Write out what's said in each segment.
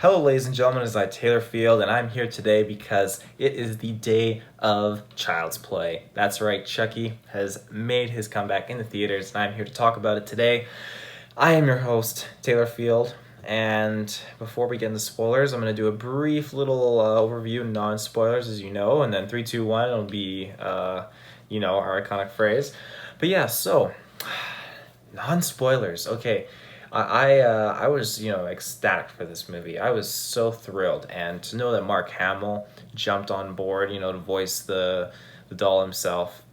Hello, ladies and gentlemen, it's I, Taylor Field, and I'm here today because it is the day of Child's Play. That's right, Chucky has made his comeback in the theaters, and I'm here to talk about it today. I am your host, Taylor Field, and before we get into spoilers, I'm going to do a brief little overview, non-spoilers, as you know, and then 3, 2, 1, it'll be, our iconic phrase. But yeah, so, non-spoilers, okay. I was ecstatic for this movie. I was so thrilled, and to know that Mark Hamill jumped on board, to voice the doll himself,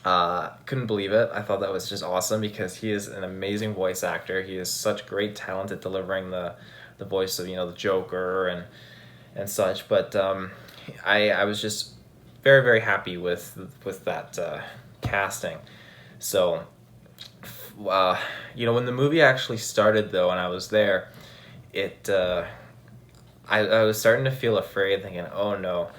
couldn't believe it. I thought that was just awesome because he is an amazing voice actor. He has such great talent at delivering the voice of the Joker and such. But I was just very, very happy with that casting. So. When the movie actually started, though, and I was there, I was starting to feel afraid, thinking, oh no,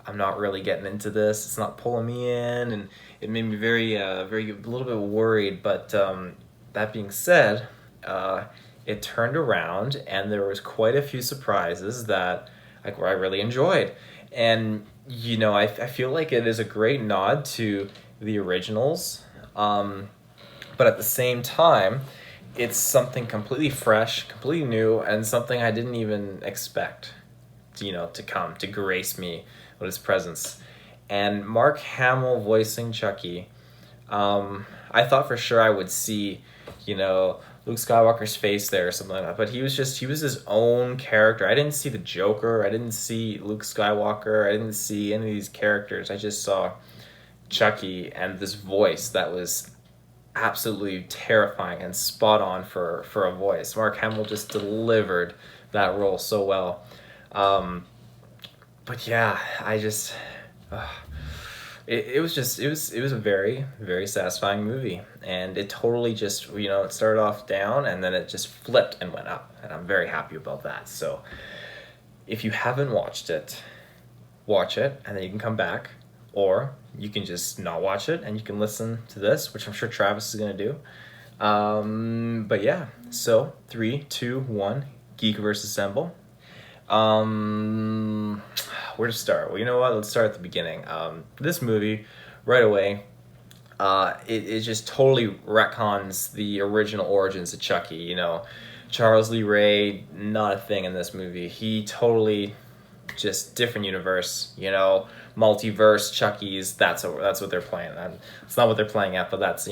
I'm not really getting into this. It's not pulling me in, and it made me very, a little bit worried. But that being said, it turned around, and there was quite a few surprises that I really enjoyed. And I feel like it is a great nod to the originals. But at the same time, it's something completely fresh, completely new, and something I didn't even expect, to come, to grace me with his presence. And Mark Hamill voicing Chucky, I thought for sure I would see, Luke Skywalker's face there or something like that. But he was his own character. I didn't see the Joker. I didn't see Luke Skywalker. I didn't see any of these characters. I just saw Chucky and this voice that was absolutely terrifying and spot on for a voice. Mark Hamill just delivered that role so well. But yeah, I just it was a very, very satisfying movie, and it totally just it started off down and then it just flipped and went up, and I'm very happy about that. So if you haven't watched it, watch it, and then you can come back. Or you can just not watch it and you can listen to this, which I'm sure Travis is going to do. But yeah, so 3, 2, 1, Geek versus Assemble. Where to start? Well, you know what? Let's start at the beginning. This movie, right away, it just totally retcons the original origins of Chucky. Charles Lee Ray, not a thing in this movie. He totally just different universe, multiverse Chucky's. That's what they're playing. It's not what they're playing at, but that's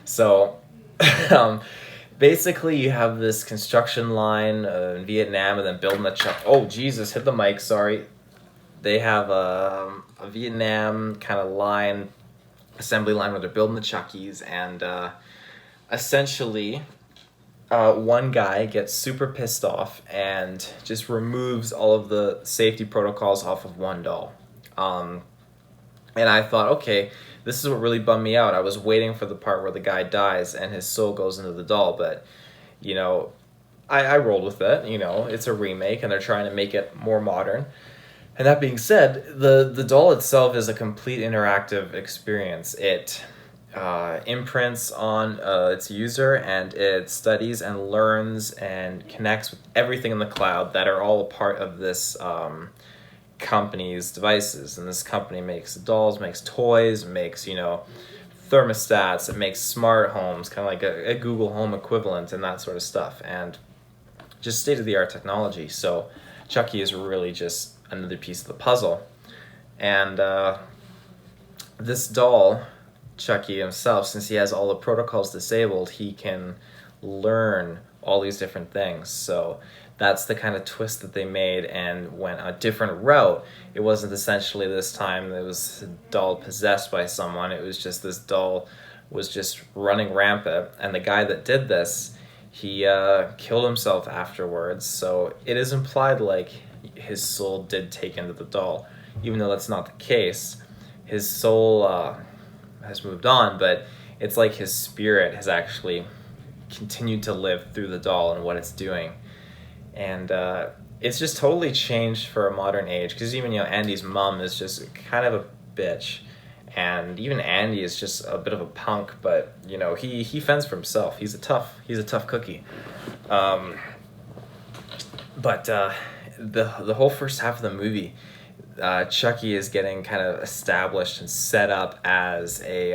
So, basically, you have this construction line in Vietnam, and then building the Chuck. Oh Jesus! Hit the mic. Sorry. They have a Vietnam kind of line, assembly line where they're building the Chucky's, and essentially. One guy gets super pissed off and just removes all of the safety protocols off of one doll. And I thought, okay, this is what really bummed me out. I was waiting for the part where the guy dies and his soul goes into the doll, but, I rolled with it. It's a remake and they're trying to make it more modern. And that being said, the doll itself is a complete interactive experience. It imprints on its user, and it studies and learns and connects with everything in the cloud that are all a part of this company's devices. And this company makes dolls, makes toys, makes thermostats, it makes smart homes, kind of like a Google Home equivalent and that sort of stuff, and just state-of-the-art technology. So Chucky is really just another piece of the puzzle. And this doll, Chucky himself, since he has all the protocols disabled, he can learn all these different things. So that's the kind of twist that they made and went a different route. It wasn't essentially this time it was a doll possessed by someone. It was just this doll was just running rampant, and the guy that did this, he killed himself afterwards. So it is implied like his soul did take into the doll, even though that's not the case. His soul has moved on, but it's like his spirit has actually continued to live through the doll and what it's doing. And it's just totally changed for a modern age, because even Andy's mom is just kind of a bitch, and even Andy is just a bit of a punk, but he fends for himself. He's a tough cookie. But the whole first half of the movie, Chucky is getting kind of established and set up as a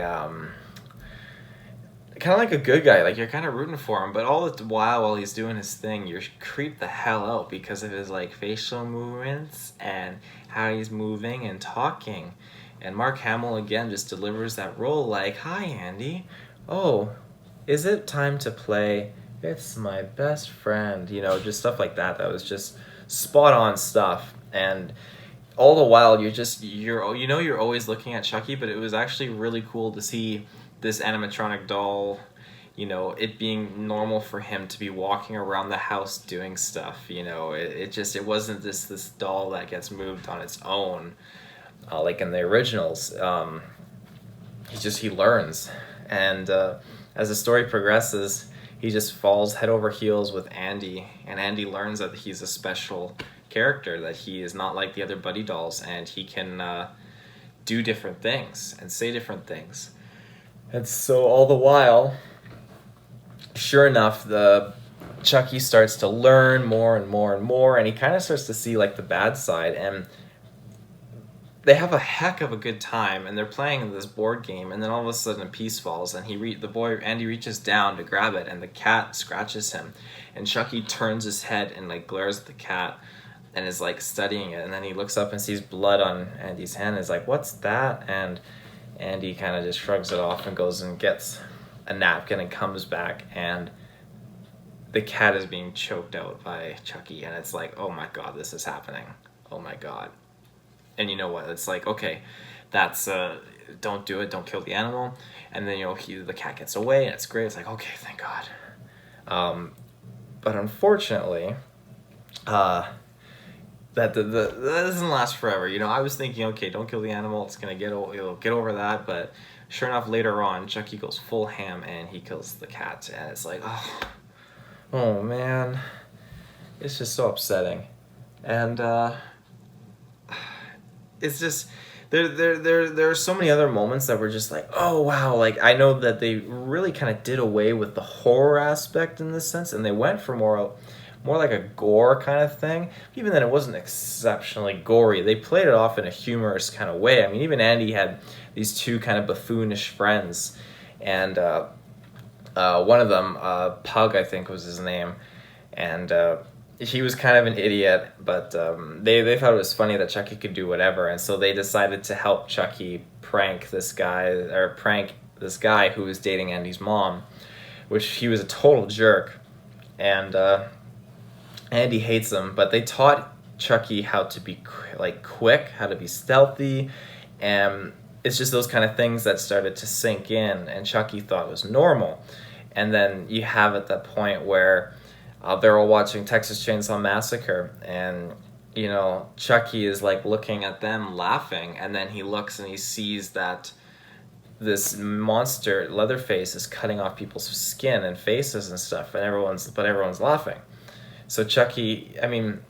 kind of like a good guy. Like you're kind of rooting for him, but all the while he's doing his thing, you're creeped the hell out because of his like facial movements and how he's moving and talking. And Mark Hamill again just delivers that role like, "Hi, Andy. Oh, is it time to play? It's my best friend." You know, just stuff like that. That was just spot on stuff. And all the while you're always looking at Chucky, but it was actually really cool to see this animatronic doll, it being normal for him to be walking around the house doing stuff. It wasn't this doll that gets moved on its own, like in the originals. He learns, and as the story progresses, he just falls head over heels with Andy, and Andy learns that he's a special character, that he is not like the other buddy dolls, and he can do different things and say different things. And so all the while, sure enough, the Chucky starts to learn more and more and more, and he kind of starts to see like the bad side, and they have a heck of a good time, and they're playing this board game, and then all of a sudden a piece falls, and Andy reaches down to grab it, and the cat scratches him, and Chucky turns his head and like glares at the cat, and is like studying it, and then he looks up and sees blood on Andy's hand, and is like, "What's that?" And Andy kind of just shrugs it off and goes and gets a napkin and comes back, and the cat is being choked out by Chucky, and it's like, oh my god, this is happening. Oh my god. And you know what? It's like, okay, that's don't do it, don't kill the animal. And then the cat gets away, and it's great. It's like, okay, thank God. But unfortunately, that doesn't last forever. I was thinking, okay, don't kill the animal, it's gonna get over that. But sure enough, later on, Chucky goes full ham and he kills the cat, and it's like, oh man, it's just so upsetting. And it's just there are so many other moments that were just like, oh wow, like I know that they really kind of did away with the horror aspect in this sense, and they went for more like a gore kind of thing. Even then, it wasn't exceptionally gory. They played it off in a humorous kind of way. I mean, even Andy had these two kind of buffoonish friends, and one of them, Pug, I think was his name, and he was kind of an idiot, but they thought it was funny that Chucky could do whatever, and so they decided to help Chucky prank this guy who was dating Andy's mom, which he was a total jerk, and Andy hates him, but they taught Chucky how to be quick, how to be stealthy, and it's just those kind of things that started to sink in, and Chucky thought was normal. And then you have at that point where they're all watching Texas Chainsaw Massacre, and Chucky is like looking at them laughing, and then he looks and he sees that this monster Leatherface is cutting off people's skin and faces and stuff, and everyone's laughing. So Chucky, I mean,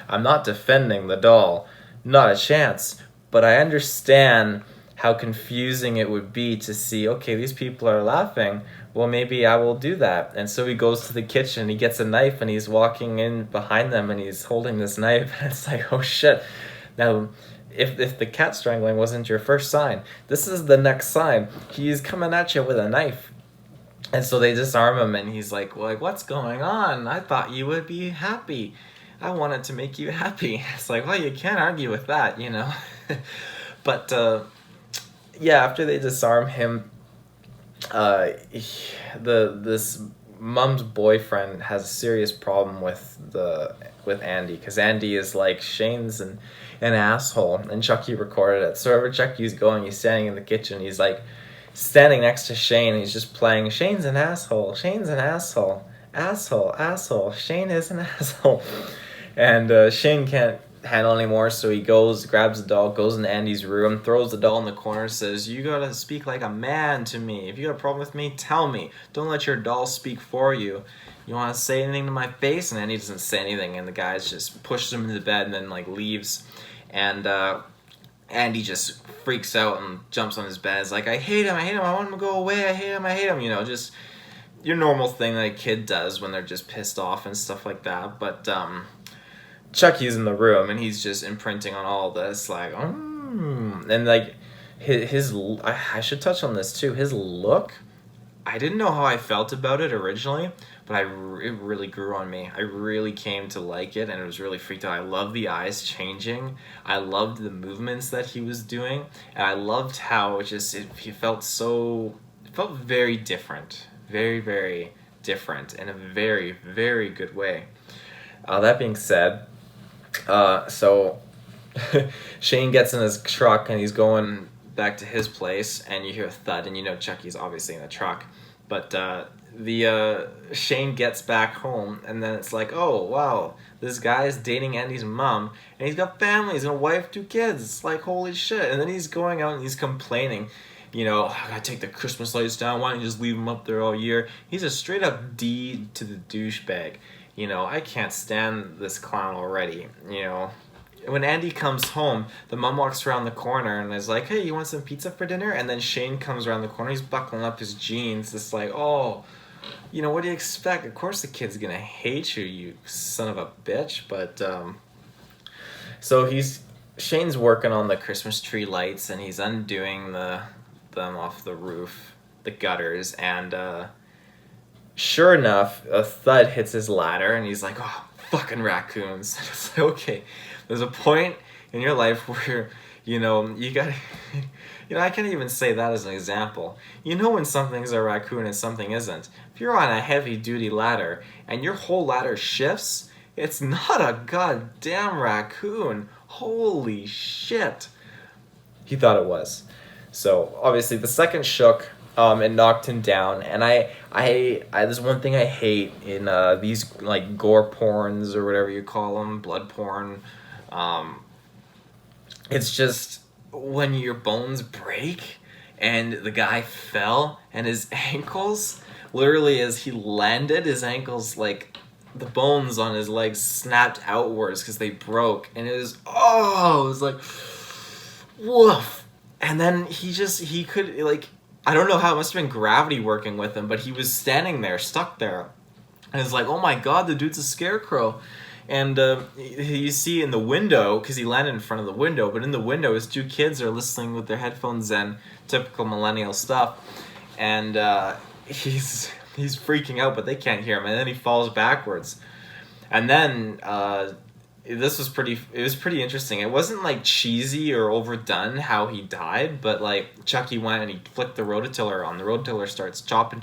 I'm not defending the doll, not a chance, but I understand how confusing it would be to see, okay, these people are laughing, well, maybe I will do that. And so he goes to the kitchen, he gets a knife, and he's walking in behind them, and he's holding this knife, and it's like, oh shit. Now, if the cat strangling wasn't your first sign, this is the next sign. He's coming at you with a knife. And so they disarm him, and he's like, what's going on? I thought you would be happy. I wanted to make you happy. It's like, well, you can't argue with that, But, yeah, after they disarm him, this mom's boyfriend has a serious problem with Andy, because Andy is like, Shane's an asshole, and Chucky recorded it. So wherever Chucky's going, he's standing in the kitchen, he's like standing next to Shane, and he's just playing, Shane's an asshole, Shane's an asshole, asshole, Shane is an asshole. And Shane can't handle anymore, so he grabs the doll, goes in Andy's room, throws the doll in the corner, says, you gotta speak like a man to me. If you got a problem with me, tell me. Don't let your doll speak for you. You want to say anything to my face? And Andy doesn't say anything, and the guy just pushes him into the bed and then leaves. And Andy just freaks out and jumps on his bed. It's like, I hate him, I want him to go away, I hate him, just your normal thing that a kid does when they're just pissed off and stuff like that. But Chucky's in the room and he's just imprinting on all this, like, and like his I should touch on this too. His look, I didn't know how I felt about it originally, but it really grew on me. I really came to like it, and it was really freaked out. I loved the eyes changing. I loved the movements that he was doing, and I loved how he felt so. It felt very different, very very different in a very very good way. That being said, so Shane gets in his truck and he's going back to his place, and you hear a thud, and you know Chucky's obviously in the truck. But Shane gets back home, and then it's like, oh wow, this guy's dating Andy's mom, and he's got family, he's got a wife, 2 kids. It's like, holy shit! And then he's going out and he's complaining, you know, I gotta take the Christmas lights down. Why don't you just leave them up there all year? He's a straight up D to the douchebag. You know, I can't stand this clown already. You know, when Andy comes home, the mom walks around the corner and is like, hey, you want some pizza for dinner? And then Shane comes around the corner, he's buckling up his jeans. It's like, oh, you know, what do you expect? Of course the kid's gonna hate you, you son of a bitch. But, so Shane's working on the Christmas tree lights, and he's undoing them off the roof, the gutters, and, sure enough, a thud hits his ladder, and he's like, oh, fucking raccoons. It's like, okay, there's a point in your life where, you know, you gotta, you know, I can't even say that as an example. You know when something's a raccoon and something isn't. If you're on a heavy-duty ladder, and your whole ladder shifts, it's not a goddamn raccoon. Holy shit. He thought it was. So, obviously, the second shook, it knocked him down, and I there's one thing I hate in these like gore porns or whatever you call them, blood porn. It's just when your bones break, and the guy fell, and his ankles, literally as he landed, his ankles, like the bones on his legs snapped outwards because they broke, and it was like, woof. And then he could, like, I don't know how, it must have been gravity working with him, but he was standing there, stuck there. And it's like, oh my god, the dude's a scarecrow. And you see in the window, because he landed in front of the window, but in the window his 2 kids are listening with their headphones in, typical millennial stuff. And he's freaking out, but they can't hear him. And then he falls backwards. And then it was pretty interesting. It wasn't like cheesy or overdone how he died, but like Chucky went and he flicked the rototiller on. The rototiller starts chopping,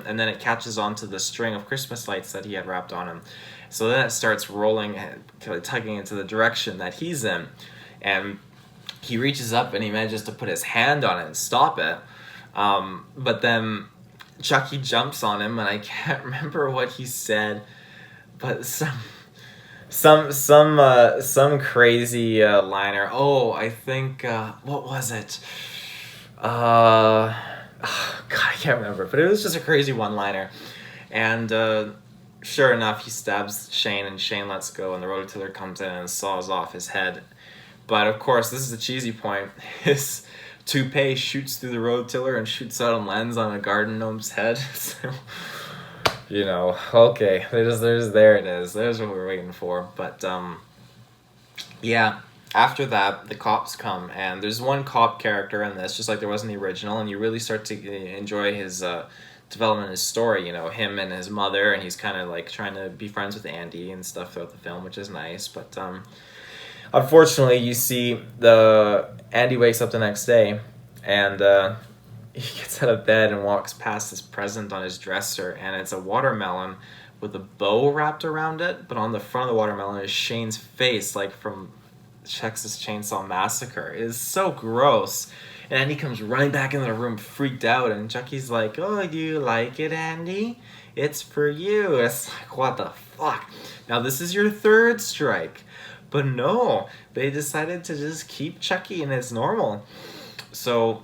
and then it catches onto the string of Christmas lights that he had wrapped on him. So then it starts rolling, kind of tugging into the direction that he's in, and he reaches up and he manages to put his hand on it and stop it. But then Chucky jumps on him, and I can't remember what he said, but some crazy liner. Oh, I think what was it? God, I can't remember. But it was just a crazy one-liner, and sure enough, he stabs Shane, and Shane lets go, and the rototiller comes in and saws off his head. But of course, this is the cheesy point. His toupee shoots through the rototiller and shoots out and lands on a garden gnome's head. So, you know, okay, there it is. There's what we're waiting for. But yeah, after that, the cops come, and there's one cop character in this, just like there was in the original, and you really start to enjoy his development, his story. You know, him and his mother, and he's kind of like trying to be friends with Andy and stuff throughout the film, which is nice. But unfortunately, you see Andy wakes up the next day, and he gets out of bed and walks past this present on his dresser, and it's a watermelon with a bow wrapped around it, but on the front of the watermelon is Shane's face, like from Texas Chainsaw Massacre. It is so gross. And Andy comes running back into the room freaked out, and Chucky's like, oh, do you like it, Andy? It's for you. It's like, what the fuck? Now, this is your 3rd strike. But no, they decided to just keep Chucky, and it's normal. So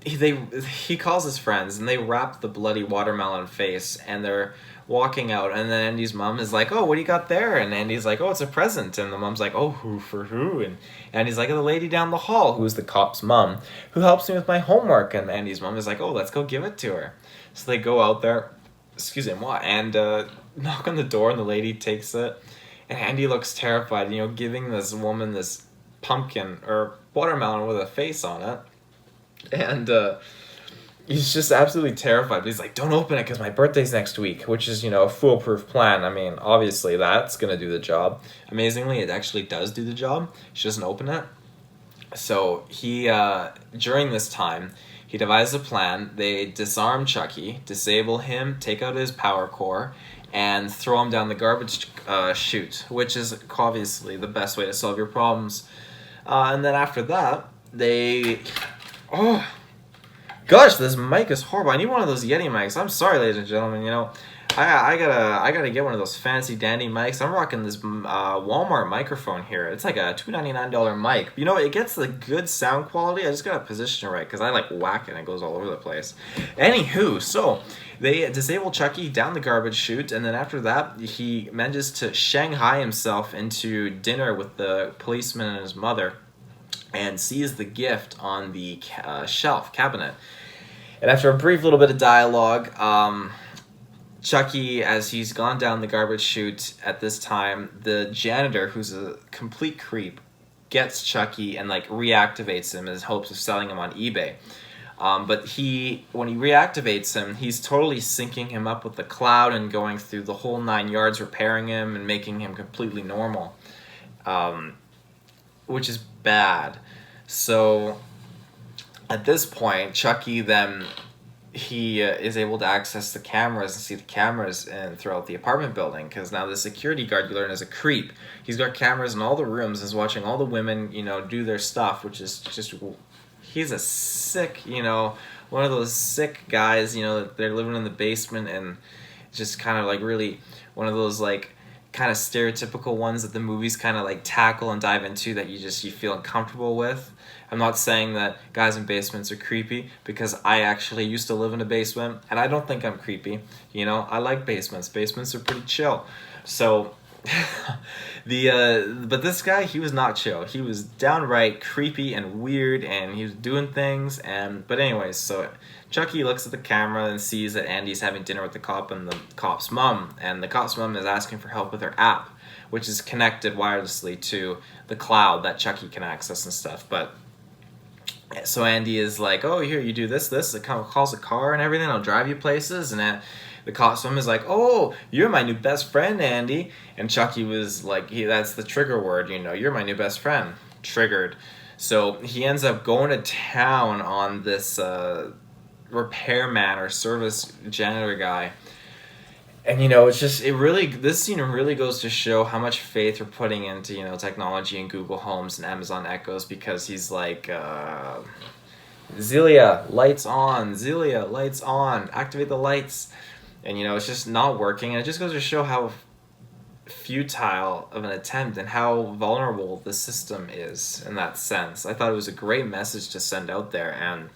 he calls his friends and they wrap the bloody watermelon face and they're walking out, and then Andy's mom is like, "Oh, what do you got there?" And Andy's like, "Oh, it's a present." And the mom's like, "Oh, who for who?" And Andy's like, "The lady down the hall, who's the cop's mom, who helps me with my homework." And Andy's mom is like, "Oh, let's go give it to her." So they go out there, excuse me, and knock on the door, and the lady takes it, and Andy looks terrified, giving this woman this pumpkin or watermelon with a face on it, and he's just absolutely terrified. But he's like, "Don't open it because my birthday's next week," which is, a foolproof plan. I mean, obviously that's going to do the job. Amazingly, it actually does do the job. She doesn't open it. So he, during this time, he devises a plan. They disarm Chucky, disable him, take out his power core, and throw him down the garbage chute, which is obviously the best way to solve your problems. And then after that, gosh, this mic is horrible. I need one of those Yeti mics. I'm sorry, ladies and gentlemen. I gotta get one of those fancy dandy mics. I'm rocking this Walmart microphone here. It's like a $299 mic. It gets the good sound quality. I just gotta position it right because I like whack it and it goes all over the place. Anywho, so they disable Chucky down the garbage chute, and then after that, he manages to Shanghai himself into dinner with the policeman and his mother, and sees the gift on the shelf cabinet. And after a brief little bit of dialogue, Chucky, as he's gone down the garbage chute at this time, the janitor, who's a complete creep, gets Chucky and reactivates him in hopes of selling him on eBay. But when he reactivates him, he's totally syncing him up with the cloud and going through the whole 9 yards, repairing him and making him completely normal, which is bad. So at this point, Chucky then he is able to access the cameras and see the cameras throughout the apartment building, because now the security guard you learn is a creep. He's got cameras in all the rooms and is watching all the women do their stuff, which is just, he's a sick, one of those sick guys, that they're living in the basement, and just kind of really one of those kind of stereotypical ones that the movies kind of tackle and dive into that you feel uncomfortable with. I'm not saying that guys in basements are creepy, because I actually used to live in a basement and I don't think I'm creepy. I like basements. Basements are pretty chill. So but this guy, he was not chill. He was downright creepy and weird, and he was doing things. But anyways, so Chucky looks at the camera and sees that Andy's having dinner with the cop and the cop's mom, and the cop's mom is asking for help with her app, which is connected wirelessly to the cloud that Chucky can access and stuff. But so Andy is like, "Oh, here, you do this, it calls a car and everything, I'll drive you places." And the cop's mom is like, "Oh, you're my new best friend, Andy." And Chucky was like, that's the trigger word, "You're my new best friend." Triggered. So he ends up going to town on this repairman or service janitor guy. And this scene really goes to show how much faith we're putting into technology and Google Homes and Amazon Echoes, because he's like, "Zelia, lights on, Zelia, lights on, activate the lights," and it's just not working. And it just goes to show how futile of an attempt and how vulnerable the system is in that sense. I thought it was a great message to send out there, and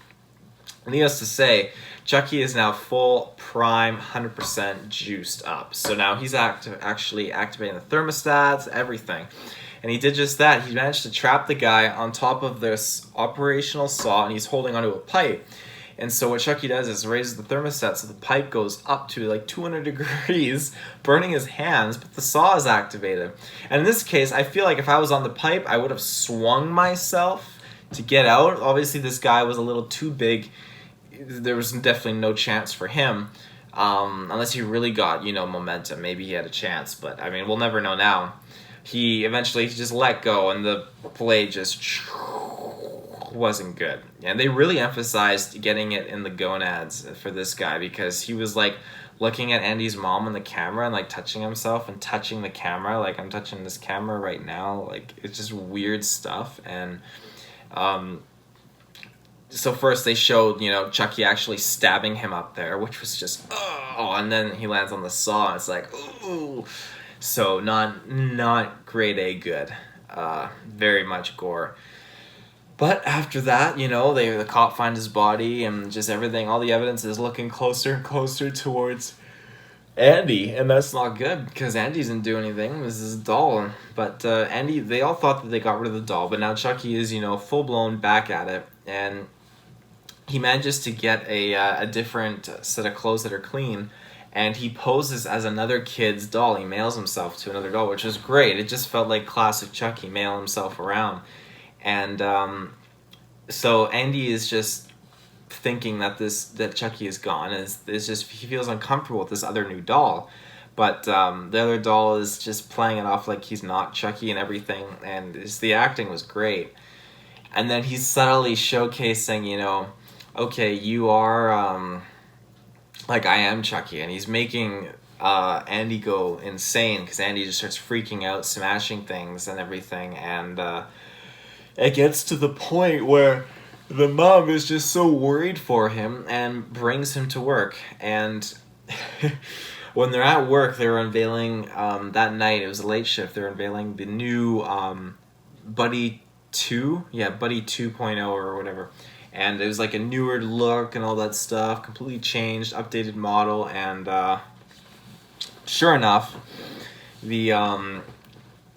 needless to say, Chucky is now full prime, 100% juiced up. So now he's actually activating the thermostats, everything. And he did just that. He managed to trap the guy on top of this operational saw, and he's holding onto a pipe. And so what Chucky does is raises the thermostat so the pipe goes up to 200 degrees, burning his hands, but the saw is activated. And in this case, I feel like if I was on the pipe, I would have swung myself to get out. Obviously, this guy was a little too big. There was definitely no chance for him, unless he really got, momentum. Maybe he had a chance, but I mean, we'll never know now. He eventually just let go, and the blade just wasn't good. And they really emphasized getting it in the gonads for this guy, because he was looking at Andy's mom on the camera and touching himself and touching the camera, I'm touching this camera right now. It's just weird stuff. And so first they showed, Chucky actually stabbing him up there, which was just, oh, and then he lands on the saw, and it's like, ooh. So not grade A good. Very much gore. But after that, the cop finds his body, and just everything, all the evidence is looking closer and closer towards Andy, and that's not good because Andy didn't do anything. This is a doll, but Andy. They all thought that they got rid of the doll, but now Chucky is full blown back at it, and he manages to get a different set of clothes that are clean, and he poses as another kid's doll. He mails himself to another doll, which is great. It just felt like classic Chucky, mail himself around, and so Andy is just thinking that Chucky is gone. Is just he feels uncomfortable with this other new doll, but the other doll is just playing it off like he's not Chucky and everything, and the acting was great. And then he's subtly showcasing, okay, you are like I am Chucky, and he's making Andy go insane because Andy just starts freaking out, smashing things and everything, and it gets to the point where the mom is just so worried for him and brings him to work. And when they're at work, they're unveiling that night. It was a late shift. They're unveiling the new Buddy 2, Buddy 2.0 or whatever. And it was like a newer look and all that stuff, completely changed, updated model, and sure enough, the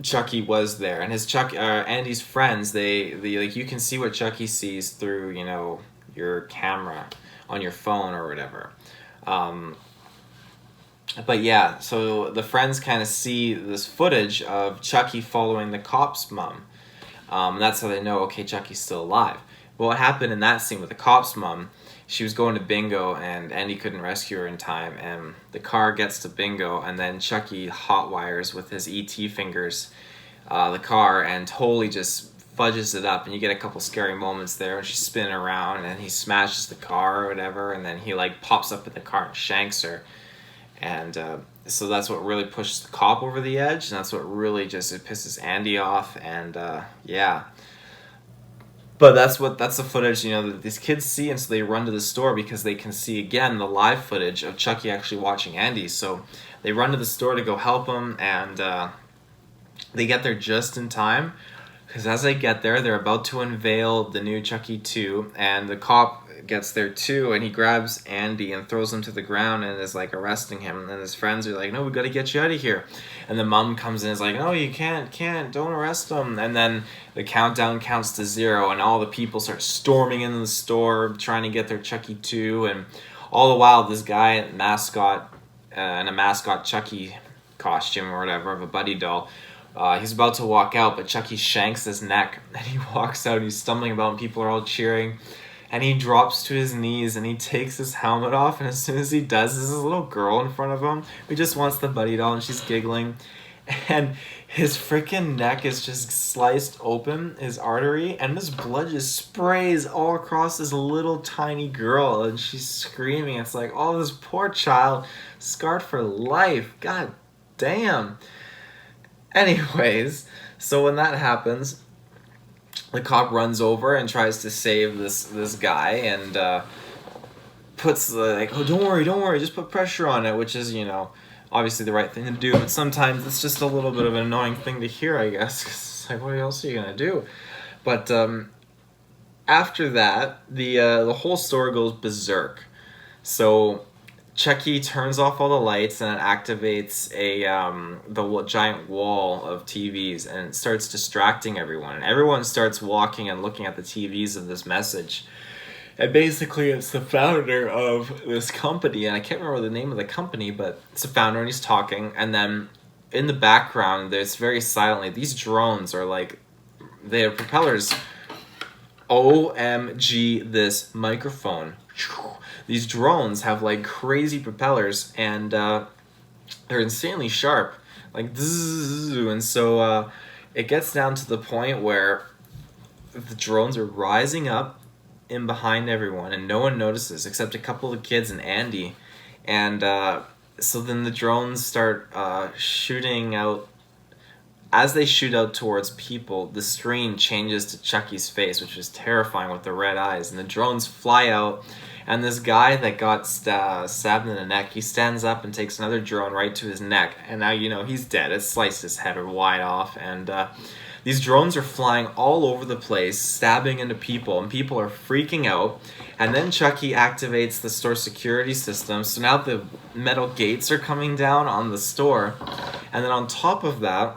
Chucky was there, and Andy's friends. They like you can see what Chucky sees through your camera on your phone or whatever. But yeah, so the friends kind of see this footage of Chucky following the cop's mom. That's how they know, okay, Chucky's still alive. But what happened in that scene with the cop's mom, she was going to bingo and Andy couldn't rescue her in time, and the car gets to bingo, and then Chucky hotwires with his ET fingers the car and totally just fudges it up, and you get a couple scary moments there when she's spinning around and he smashes the car or whatever, and then he pops up in the car and shanks her. And so that's what really pushes the cop over the edge, and that's what really just it pisses Andy off, and yeah. But that's the footage, that these kids see, and so they run to the store because they can see, again, the live footage of Chucky actually watching Andy. So they run to the store to go help him, and they get there just in time, because as they get there, they're about to unveil the new Chucky 2, and the cop gets there too, and he grabs Andy and throws him to the ground and is arresting him, and his friends are like, no, we gotta get you out of here, and the mom comes in and is like, no, you can't, don't arrest him, and then the countdown counts to 0, and all the people start storming into the store trying to get their Chucky 2, and all the while this guy in a mascot Chucky costume or whatever of a Buddy doll, he's about to walk out, but Chucky shanks his neck, and he walks out, and he's stumbling about, and people are all cheering. And he drops to his knees and he takes his helmet off, and as soon as he does, there's this little girl in front of him who just wants the Buddy doll, and she's giggling. And his freaking neck is just sliced open, his artery, and this blood just sprays all across this little tiny girl, and she's screaming. It's like, oh, this poor child, scarred for life. God damn. Anyways, so when that happens, the cop runs over and tries to save this guy, and puts oh, don't worry, just put pressure on it, which is obviously the right thing to do, but sometimes it's just a little bit of an annoying thing to hear, I guess, 'cause it's what else are you gonna do? But after that, the whole store goes berserk. So Chucky turns off all the lights, and it activates the giant wall of TVs, and it starts distracting everyone. And everyone starts walking and looking at the TVs of this message. And basically, it's the founder of this company, and I can't remember the name of the company, but it's the founder, and he's talking. And then in the background, there's very silently, these drones are they have propellers. OMG, this microphone. These drones have crazy propellers, and they're insanely sharp, and so it gets down to the point where the drones are rising up in behind everyone, and no one notices except a couple of kids and Andy, and so then the drones start shooting out. As they shoot out towards people, the screen changes to Chucky's face, which is terrifying with the red eyes, and the drones fly out. And this guy that got stabbed in the neck, he stands up and takes another drone right to his neck. And now he's dead. It sliced his head wide off. And these drones are flying all over the place, stabbing into people, and people are freaking out. And then Chucky activates the store security system, so now the metal gates are coming down on the store. And then on top of that,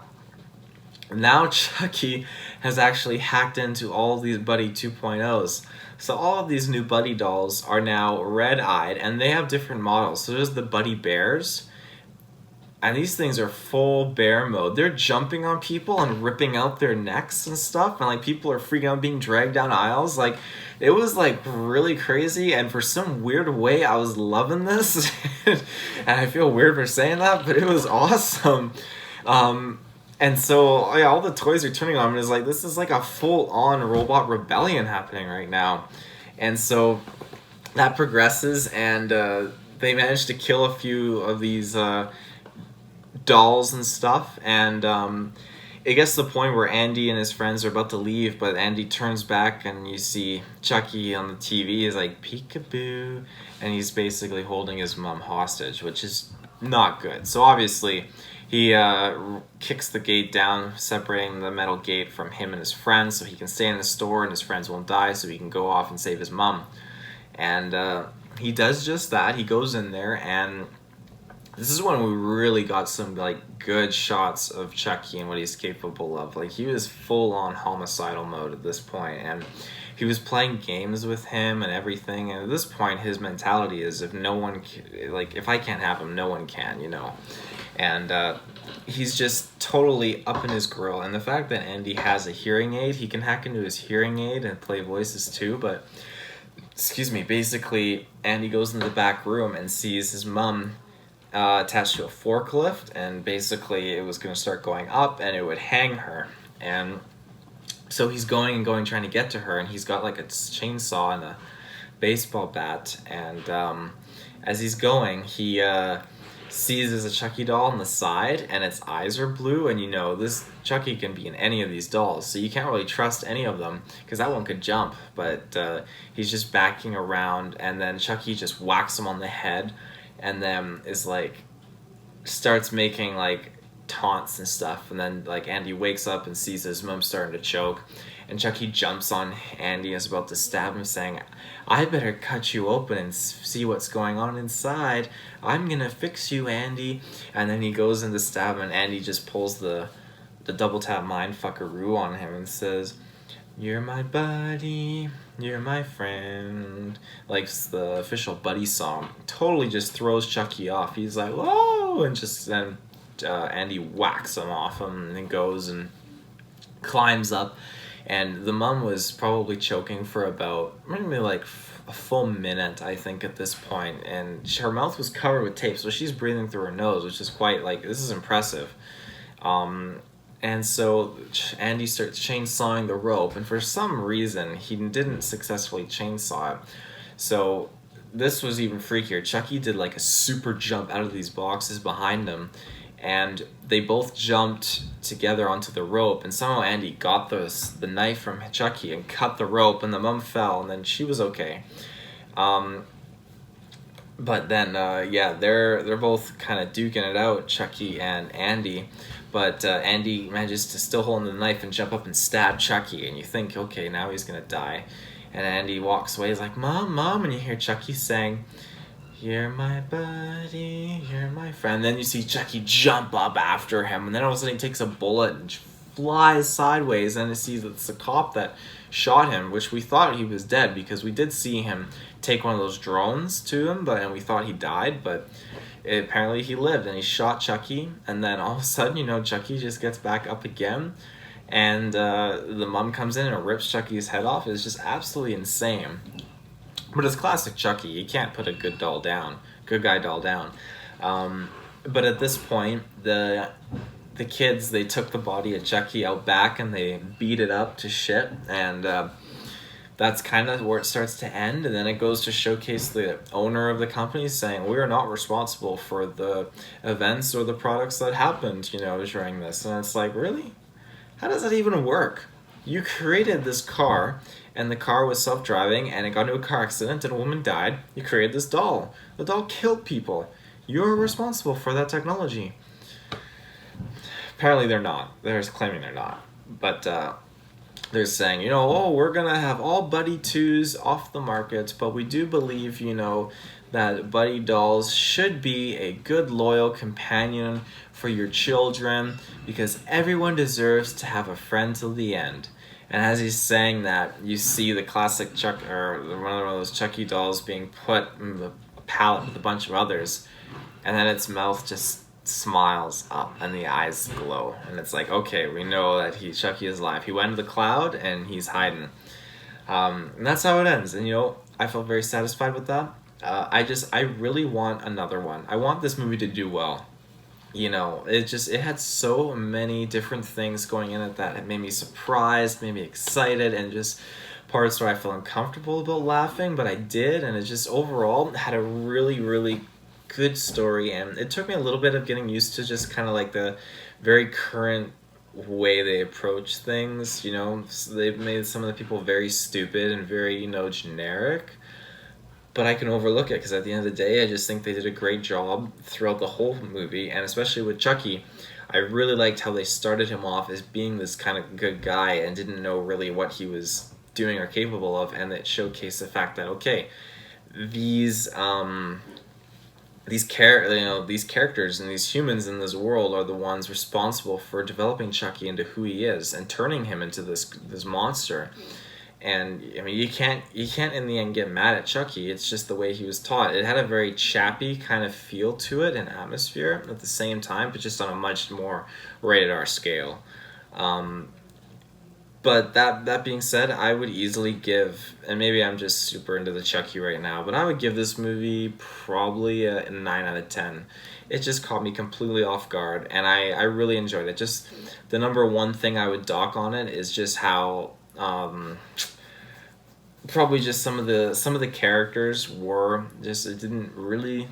now Chucky has actually hacked into all of these Buddy 2.0s. So all of these new Buddy dolls are now red-eyed, and they have different models. So there's the Buddy Bears, and these things are full bear mode. They're jumping on people and ripping out their necks and stuff, and like people are freaking out, being dragged down aisles. Like, it was like really crazy, and for some weird way I was loving this. And I feel weird for saying that, but it was awesome. And so, yeah, all the toys are turning on, and it's like, this is like a full-on robot rebellion happening right now. And so that progresses, and they managed to kill a few of these dolls and stuff, and it gets to the point where Andy and his friends are about to leave, but Andy turns back, and you see Chucky on the TV is like, peekaboo, and he's basically holding his mom hostage, which is not good. So obviously, he kicks the gate down, separating the metal gate from him and his friends, so he can stay in the store and his friends won't die, so he can go off and save his mom. And he does just that. He goes in there, and this is when we really got some like good shots of Chucky and what he's capable of. Like, he was full on homicidal mode at this point, and he was playing games with him and everything. And at this point, his mentality is, if no one, like, if I can't have him, no one can, you know. And he's just totally up in his grill. And the fact that Andy has a hearing aid, he can hack into his hearing aid and play voices too. But, excuse me, basically, Andy goes into the back room and sees his mom attached to a forklift. And basically, it was going to start going up and it would hang her. And so he's going, trying to get to her. And he's got like a chainsaw and a baseball bat. And as he's going, he sees there's a Chucky doll on the side, and its eyes are blue, and you know, this Chucky can be in any of these dolls, so you can't really trust any of them, because that one could jump, but he's just backing around, and then Chucky just whacks him on the head, and then is like, starts making like taunts and stuff, and then like Andy wakes up and sees his mom starting to choke, and Chucky jumps on Andy and is about to stab him, saying, I better cut you open and see what's going on inside. I'm gonna fix you, Andy. And then he goes in to stab him, and Andy just pulls the double tap mindfuckaroo on him and says, you're my buddy, you're my friend. Like the official Buddy song. Totally just throws Chucky off. He's like, whoa! And just then Andy whacks him off him, and then goes and climbs up. And the mom was probably choking for about maybe like a full minute, I think, at this point. And her mouth was covered with tape, so she's breathing through her nose, which is quite, like, this is impressive. And so Andy starts chainsawing the rope, and for some reason, he didn't successfully chainsaw it. So this was even freakier. Chucky did like a super jump out of these boxes behind him, and they both jumped together onto the rope, and somehow Andy got the knife from Chucky and cut the rope, and the mom fell, and then she was okay. But then, yeah, they're both kind of duking it out, Chucky and Andy, but Andy manages to still hold the knife and jump up and stab Chucky, and you think, okay, now he's gonna die. And Andy walks away, he's like, Mom, Mom, and you hear Chucky saying, you're my buddy, you're my friend. And then you see Chucky jump up after him, and then all of a sudden he takes a bullet and flies sideways, and it sees that it's the cop that shot him, which we thought he was dead, because we did see him take one of those drones to him, and we thought he died, but apparently he lived, and he shot Chucky, and then all of a sudden, you know, Chucky just gets back up again, and the mom comes in and rips Chucky's head off. It's just absolutely insane. But it's classic Chucky. You can't put a good guy doll down. But at this point, the kids, they took the body of Chucky out back and they beat it up to shit. And that's kind of where it starts to end. And then it goes to showcase the owner of the company saying, we are not responsible for the events or the products that happened, you know, during this. And it's like, really? How does that even work? You created this car, and the car was self-driving, and it got into a car accident, and a woman died. You created this doll. The doll killed people. You're responsible for that technology. Apparently they're not. They're claiming they're not. but they're saying, oh, we're gonna have all Buddy 2s off the market, but we do believe, that Buddy dolls should be a good, loyal companion for your children because everyone deserves to have a friend till the end. And as he's saying that, you see the classic Chuck, or one of those Chucky dolls being put in the pallet with a bunch of others, and then its mouth just smiles up and the eyes glow, and it's like, okay, we know that Chucky is alive. He went to the cloud and he's hiding, and that's how it ends. And I felt very satisfied with that. I really want another one. I want this movie to do well. It had so many different things going in it that it made me surprised, made me excited, and just parts where I felt uncomfortable about laughing, but I did, and it just overall had a really, really good story. And it took me a little bit of getting used to just kind of like the very current way they approach things. So they've made some of the people very stupid and very, generic. But I can overlook it because at the end of the day, I just think they did a great job throughout the whole movie, and especially with Chucky. I really liked how they started him off as being this kind of good guy and didn't know really what he was doing or capable of, and it showcased the fact that, okay, these characters and these humans in this world are the ones responsible for developing Chucky into who he is and turning him into this monster. And I mean, you can't in the end get mad at Chucky. It's just the way he was taught. It had a very chappy kind of feel to it and atmosphere at the same time, but just on a much more rated R scale. But that being said, I would easily give, and maybe I'm just super into the Chucky right now, but I would give this movie probably a 9 out of 10. It just caught me completely off guard, and I really enjoyed it. Just the number one thing I would dock on it is just how probably just some of the characters were just, it didn't really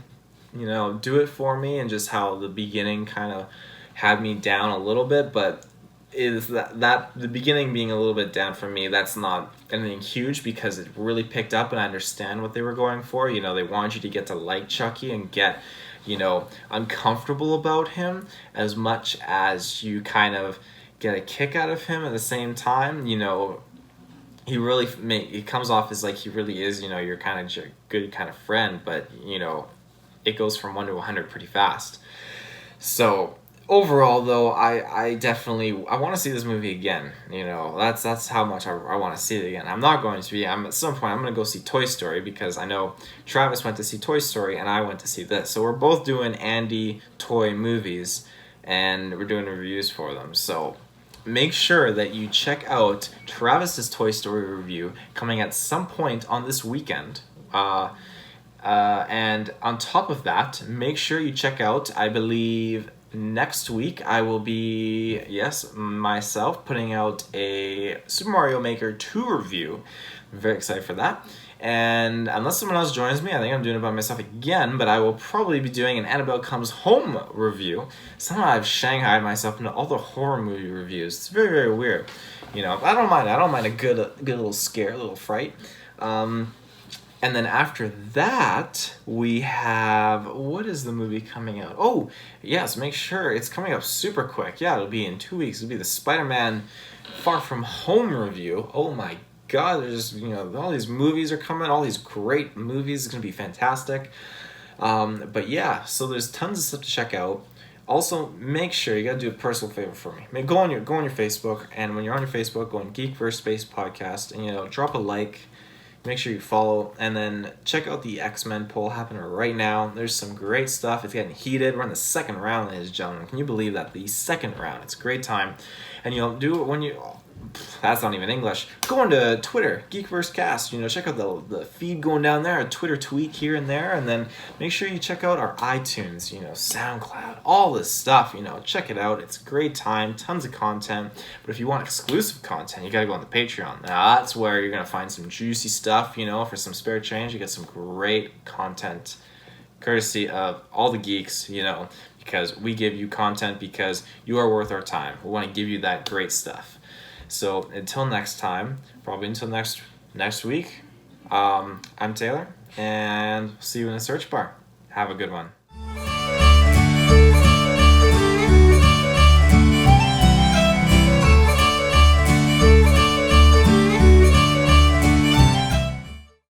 do it for me, and just how the beginning kind of had me down a little bit. But is that the beginning being a little bit down for me, that's not anything huge because it really picked up and I understand what they were going for. They wanted you to get to like Chucky and get uncomfortable about him as much as you kind of get a kick out of him at the same time. He really he comes off as like he really is, your kind of good kind of friend, but it goes from 1 to 100 pretty fast. So overall, though, I definitely want to see this movie again. That's how much I want to see it again. I'm not going to be. At some point I'm going to go see Toy Story because I know Travis went to see Toy Story and I went to see this. So we're both doing Andy toy movies and we're doing reviews for them. So make sure that you check out Travis's Toy Story review coming at some point on this weekend. And on top of that, make sure you check out, I believe, next week I will be, myself, putting out a Super Mario Maker 2 review. I'm very excited for that. And unless someone else joins me, I think I'm doing it by myself again, but I will probably be doing an Annabelle Comes Home review. Somehow I've shanghaied myself into all the horror movie reviews. It's very, very weird. I don't mind a good little scare, a little fright. And then after that, we have, what is the movie coming out? Oh, yes, make sure it's coming up super quick. Yeah, it'll be in 2 weeks. It'll be the Spider-Man Far From Home review. Oh my God, there's all these movies are coming, all these great movies. It's gonna be fantastic. But yeah, so there's tons of stuff to check out. Also, make sure you gotta do a personal favor for me. Go on your Facebook, and when you're on your Facebook, go on Geekverse Space Podcast, and drop a like. Make sure you follow, and then check out the X-Men poll happening right now. There's some great stuff. It's getting heated. We're in the second round, ladies and gentlemen. Can you believe that? The second round. It's a great time. And do it when you... That's not even English. Go on to Twitter, Geekverse check out the feed going down there, a Twitter tweet here and there, and then make sure you check out our iTunes, SoundCloud, all this stuff, check it out. It's a great time, tons of content. But if you want exclusive content, you gotta go on the Patreon. Now that's where you're gonna find some juicy stuff, for some spare change. You get some great content, courtesy of all the geeks, because we give you content because you are worth our time. We want to give you that great stuff. So until next time, probably until next week, I'm Taylor, and see you in the search bar. Have a good one.